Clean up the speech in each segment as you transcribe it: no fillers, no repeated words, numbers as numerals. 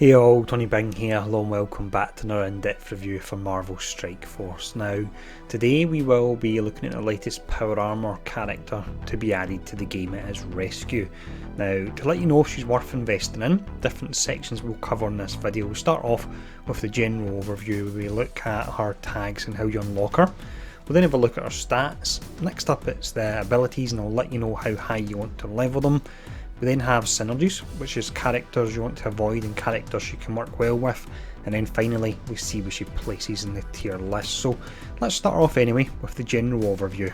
Hey all, Tony Bing here, hello and welcome back to another in-depth review for Marvel Strike Force. Now, today we will be looking at the latest Power Armor character to be added to the game. It is Rescue. Now, to let you know if she's worth investing in, different sections we'll cover in this video. We'll start off with the general overview where we look at her tags and how you unlock her. We'll then have a look at her stats. Next up it's the abilities and I'll let you know how high you want to level them. We then have synergies, which is characters you want to avoid and characters you can work well with. And then finally, we see where she places in the tier list. So let's start off anyway with the general overview.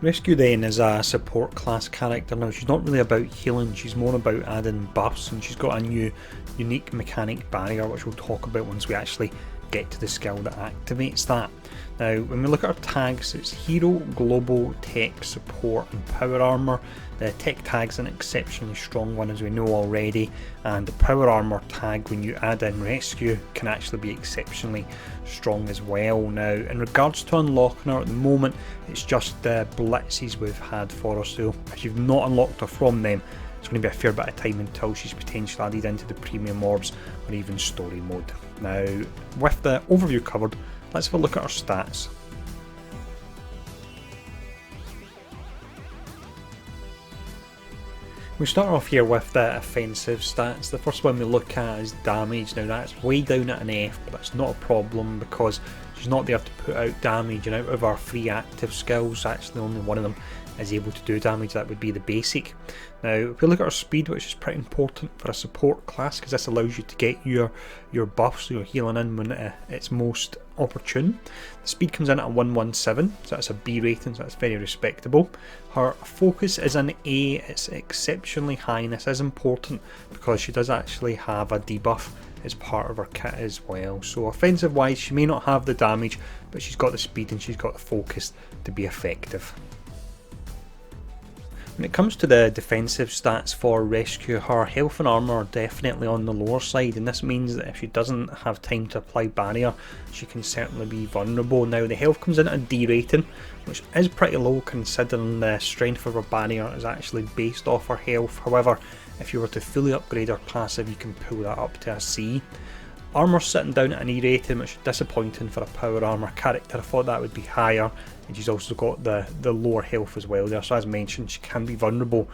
Rescue then is a support class character. Now she's not really about healing, she's more about adding buffs, and she's got a new unique mechanic barrier which we'll talk about once we actually get to the skill that activates that. Now when we look at our tags, it's Hero, Global, Tech, Support and Power Armor. The Tech tag's an exceptionally strong one as we know already, and the Power Armor tag when you add in Rescue can actually be exceptionally strong as well. Now in regards to unlocking her at the moment, it's just the blitzes we've had for her, so if you've not unlocked her from them, it's going to be a fair bit of time until she's potentially added into the premium orbs or even story mode. Now with the overview covered, let's have a look at our stats. We start off here with the offensive stats. The first one we look at is damage. Now that's way down at an F, but that's not a problem because she's not there to put out damage, and out of our 3 active skills, actually only one of them is able to do damage. That would be the basic. Now if we look at our speed, which is pretty important for a support class because this allows you to get your buffs, your healing in when it's most opportune. The speed comes in at a 117, so that's a B rating, so that's very respectable. Her focus is an A, it's exceptionally high, and this is important because she does actually have a debuff as part of her kit as well. So offensive wise, she may not have the damage, but she's got the speed and she's got the focus to be effective. When it comes to the defensive stats for Rescue, her health and armour are definitely on the lower side, and this means that if she doesn't have time to apply barrier, she can certainly be vulnerable. Now the health comes in at a D rating, which is pretty low considering the strength of her barrier is actually based off her health. However, if you were to fully upgrade her passive, you can pull that up to a C. Armour sitting down at an E rating, which is disappointing for a Power Armor character. I thought that would be higher, and she's also got the lower health as well there, so as mentioned she can be vulnerable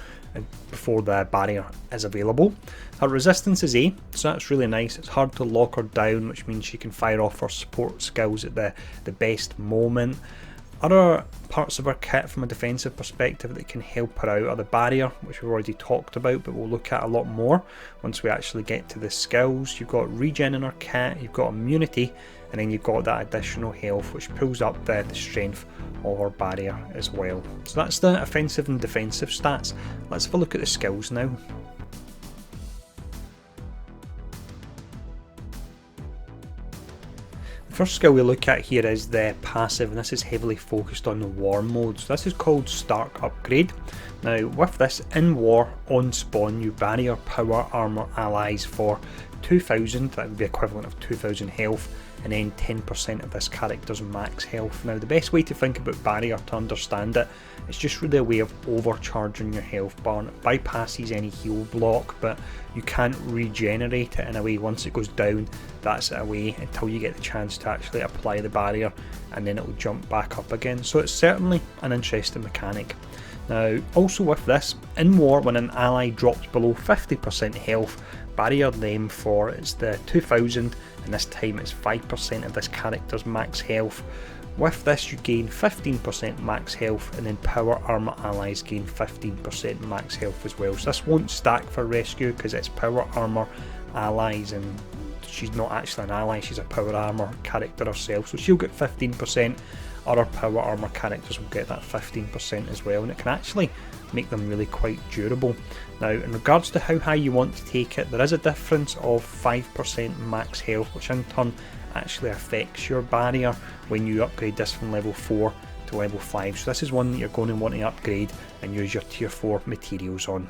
before the barrier is available. Her resistance is A, so that's really nice. It's hard to lock her down, which means she can fire off her support skills at the best moment. Other parts of her kit from a defensive perspective that can help her out are the barrier, which we've already talked about, but we'll look at a lot more once we actually get to the skills. You've got regen in her kit, you've got immunity, and then you've got that additional health which pulls up the strength of her barrier as well. So that's the offensive and defensive stats. Let's have a look at the skills now. The first skill we look at here is the passive, and this is heavily focused on the war mode. So this is called Stark Upgrade. Now with this, in war, on spawn you barrier power armor allies for 2000, that would be equivalent of 2000 health, and then 10% of this character's max health. Now the best way to think about barrier to understand it, it's just really a way of overcharging your health bar. It bypasses any heal block, but you can't regenerate it in a way. Once it goes down, that's it away until you get the chance to actually apply the barrier, and then it will jump back up again. So it's certainly an interesting mechanic. Now also with this, in war when an ally drops below 50% health, barrier them for it's the 2000, and this time it's 5% of this character's max health. With this you gain 15% max health, and then power armor allies gain 15% max health as well. So this won't stack for Rescue because it's power armor allies and she's not actually an ally, she's a power armor character herself, so she'll get 15%. Other power armor characters will get that 15% as well, and it can actually make them really quite durable. Now in regards to how high you want to take it, there is a difference of 5% max health, which in turn actually affects your barrier when you upgrade this from level 4 to level 5. So this is one that you're going to want to upgrade and use your tier 4 materials on.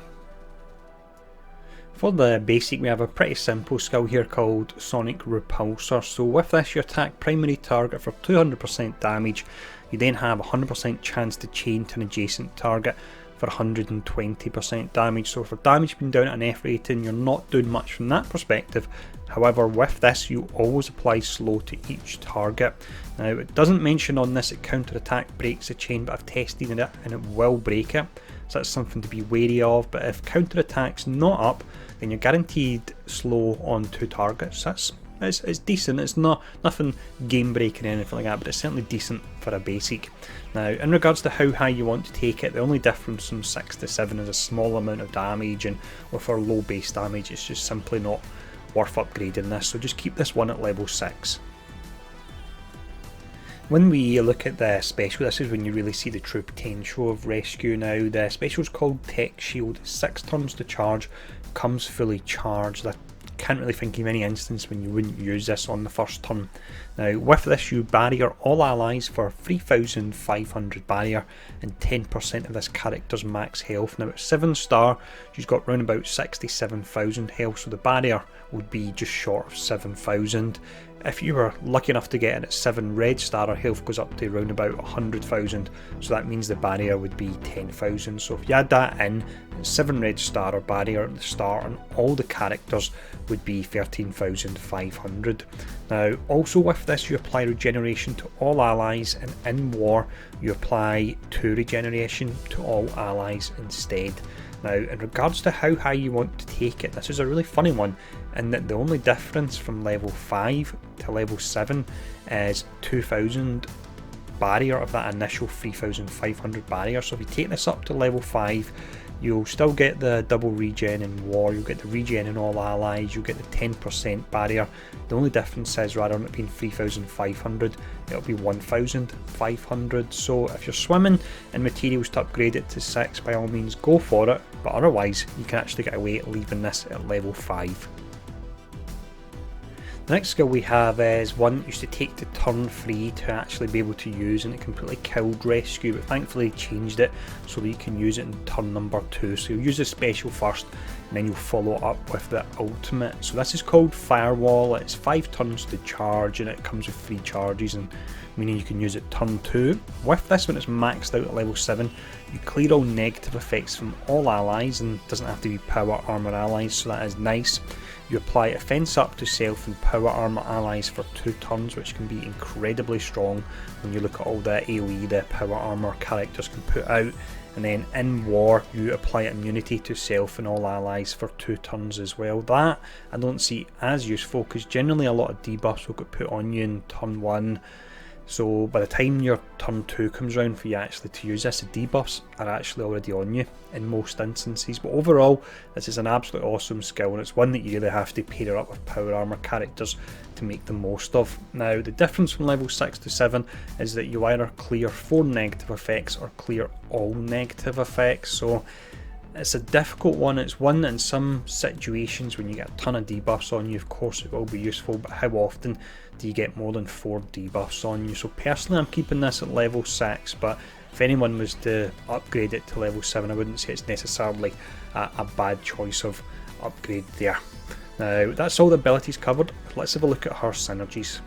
For the basic, we have a pretty simple skill here called Sonic Repulsor. So with this you attack primary target for 200% damage. You then have a 100% chance to chain to an adjacent target for 120% damage. So for damage being down at an F rating, you're not doing much from that perspective. However, with this, you always apply slow to each target. Now, it doesn't mention on this that counter attack breaks the chain, but I've tested it and it will break it. So that's something to be wary of. But if counter attack's not up, then you're guaranteed slow on 2 targets. It's decent. It's nothing game breaking or anything like that, but it's certainly decent for a basic. Now, in regards to how high you want to take it, the only difference from 6 to 7 is a small amount of damage, and with our low base damage, it's just simply not worth upgrading this. So just keep this one at level 6. When we look at the special, this is when you really see the true potential of Rescue. Now, the special is called Tech Shield, 6 turns to charge, comes fully charged. I can't really think of any instance when you wouldn't use this on the first turn. Now, with this, you barrier all allies for 3,500 barrier and 10% of this character's max health. Now, at 7 star, she's got round about 67,000 health, so the barrier would be just short of 7,000. If you were lucky enough to get in at 7 red star, her health goes up to around about 100,000, so that means the barrier would be 10,000. So if you add that in, 7 red star or barrier at the start, and all the characters would be 13,500. Now, also with this, you apply regeneration to all allies, and in war, you apply 2 regeneration to all allies instead. Now, in regards to how high you want to take it, this is a really funny one, in that the only difference from level 5 to level 7 is 2,000 barrier of that initial 3,500 barrier. So if you take this up to level 5, you'll still get the double regen in war, you'll get the regen in all allies, you'll get the 10% barrier. The only difference is, rather than it being 3,500, it'll be 1,500. So if you're swimming in materials to upgrade it to 6, by all means go for it, but otherwise you can actually get away leaving this at level 5. The next skill we have is one that used to take to turn 3 to actually be able to use, and it completely killed Rescue, but thankfully changed it so that you can use it in turn number 2. So you'll use the special first, and then you'll follow up with the ultimate. So this is called Firewall. It's 5 turns to charge, and it comes with 3 charges, and meaning you can use it turn 2. With this, when it's maxed out at level 7, you clear all negative effects from all allies, and it doesn't have to be power armor allies, so that is nice. You apply offense up to self and power armor allies for 2 turns, which can be incredibly strong when you look at all the AoE the power armor characters can put out. And then in war, you apply immunity to self and all allies for 2 turns as well. That I don't see as useful, because generally a lot of debuffs will get put on you in turn 1. So by the time your turn 2 comes around for you actually to use this, the debuffs are actually already on you in most instances. But overall, this is an absolutely awesome skill, and it's one that you really have to pair up with power armor characters to make the most of. Now, the difference from level 6 to 7 is that you either clear 4 negative effects or clear all negative effects. So it's a difficult one. It's one that in some situations when you get a ton of debuffs on you, of course it will be useful, but how often do you get more than 4 debuffs on you? So personally I'm keeping this at level 6, but if anyone was to upgrade it to level 7, I wouldn't say it's necessarily a bad choice of upgrade there. Now, that's all the abilities covered. Let's have a look at her synergies.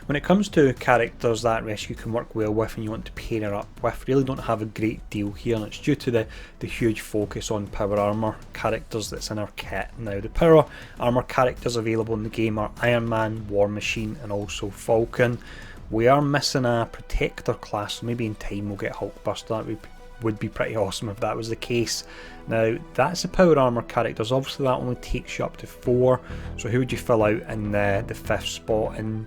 When it comes to characters that Rescue can work well with and you want to pair her up with, really don't have a great deal here, and it's due to the huge focus on power armor characters that's in our kit. Now, the power armor characters available in the game are Iron Man, War Machine and also Falcon. We are missing a protector class, so maybe in time we'll get Hulkbuster. That would be pretty awesome if that was the case. Now, that's the power armor characters. Obviously that only takes you up to 4, so who would you fill out in the 5th spot? In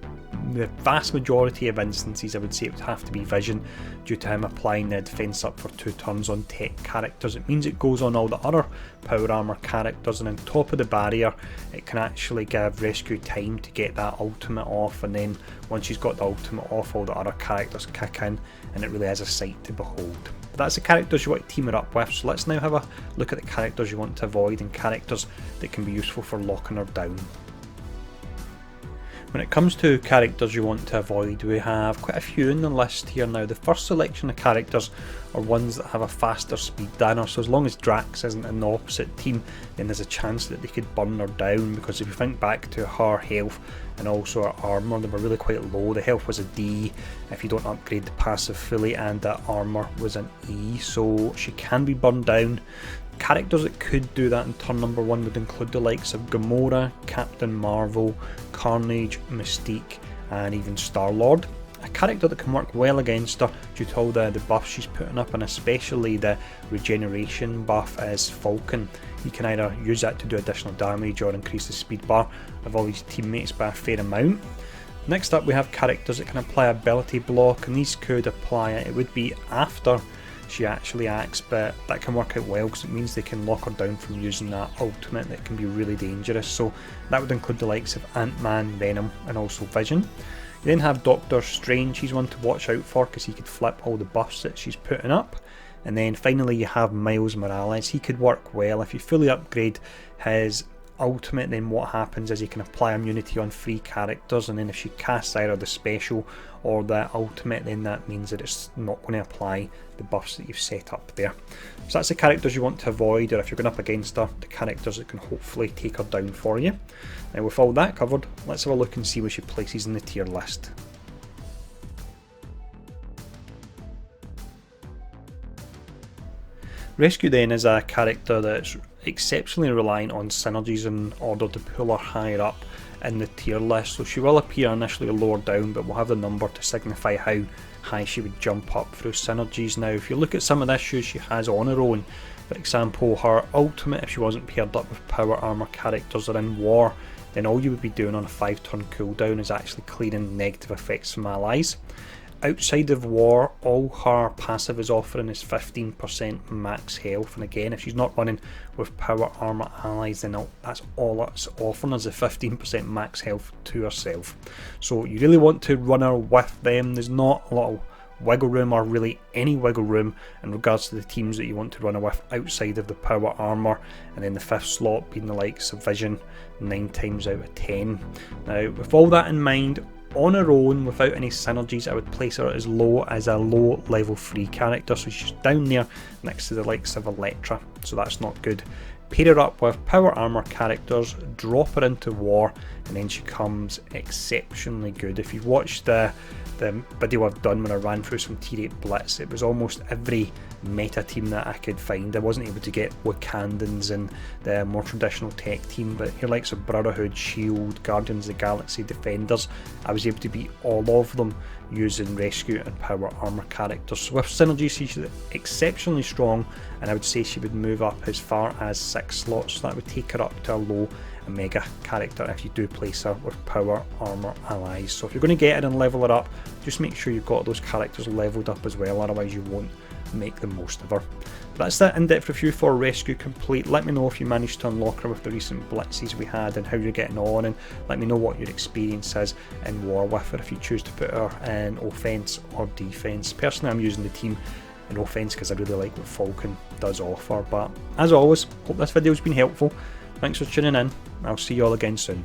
the vast majority of instances I would say it would have to be Vision, due to him applying the defense up for 2 turns on tech characters. It means it goes on all the other power armor characters, and on top of the barrier it can actually give Rescue time to get that ultimate off, and then once she's got the ultimate off, all the other characters kick in, and it really is a sight to behold. But that's the characters you want to team her up with, so let's now have a look at the characters you want to avoid and characters that can be useful for locking her down. When it comes to characters you want to avoid, we have quite a few in the list here now. The first selection of characters are ones that have a faster speed than her, so as long as Drax isn't in the opposite team, then there's a chance that they could burn her down, because if you think back to her health and also her armour, they were really quite low. The health was a D if you don't upgrade the passive fully, and the armour was an E, so she can be burned down. Characters that could do that in turn number 1 would include the likes of Gamora, Captain Marvel, Carnage, Mystique and even Star-Lord. A character that can work well against her due to all the buffs she's putting up, and especially the regeneration buff, is Falcon. You can either use that to do additional damage or increase the speed bar of all his teammates by a fair amount. Next up we have characters that can apply ability block, and these could apply it would be after she actually acts, but that can work out well because it means they can lock her down from using that ultimate that can be really dangerous. So that would include the likes of Ant-Man, Venom and also Vision. You then have Doctor Strange. He's one to watch out for because he could flip all the buffs that she's putting up. And then finally you have Miles Morales. He could work well if you fully upgrade his ultimate. Then what happens is you can apply immunity on 3 characters, and then if she casts either the special or the ultimate, then that means that it's not going to apply the buffs that you've set up there. So that's the characters you want to avoid, or if you're going up against her, the characters that can hopefully take her down for you. Now with all that covered, let's have a look and see where she places in the tier list. Rescue then is a character that's exceptionally reliant on synergies in order to pull her higher up in the tier list, so she will appear initially lower down, but we'll have the number to signify how high she would jump up through synergies. Now if you look at some of the issues she has on her own, for example her ultimate, if she wasn't paired up with power armor characters or in war, then all you would be doing on a 5-turn cooldown is actually clearing negative effects from allies. Outside of war, all her passive is offering is 15% max health, and again if she's not running with power armor allies, then that's all it's offering is a 15% max health to herself. So you really want to run her with them. There's not a lot of wiggle room, or really any wiggle room, in regards to the teams that you want to run her with outside of the power armor, and then the 5th slot being the likes of Vision 9 times out of 10. Now with all that in mind, on her own without any synergies, I would place her as low as a low level 3 character, so she's down there next to the likes of Elektra, so that's not good. Pair her up with power armor characters, drop her into war, and then she comes exceptionally good. If you've watched the video I've done when I ran through some tier 8 blitz, it was almost every meta team that I could find. I wasn't able to get Wakandans and the more traditional tech team, but your likes of Brotherhood, Shield, Guardians of the Galaxy, Defenders, I was able to beat all of them using Rescue and power armor characters. So with synergy she's exceptionally strong, and I would say she would move up as far as 6 slots, so that would take her up to a low Omega character if you do place her with power armor allies. So if you're going to get her and level her up, just make sure you've got those characters leveled up as well, otherwise you won't make the most of her. But that's the in-depth review for Rescue complete. Let me know if you managed to unlock her with the recent blitzes we had and how you're getting on, and let me know what your experience is in war with her if you choose to put her in offense or defense. Personally I'm using the team in offense because I really like what Falcon does offer. But as always, hope this video's been helpful. Thanks for tuning in. I'll see you all again soon.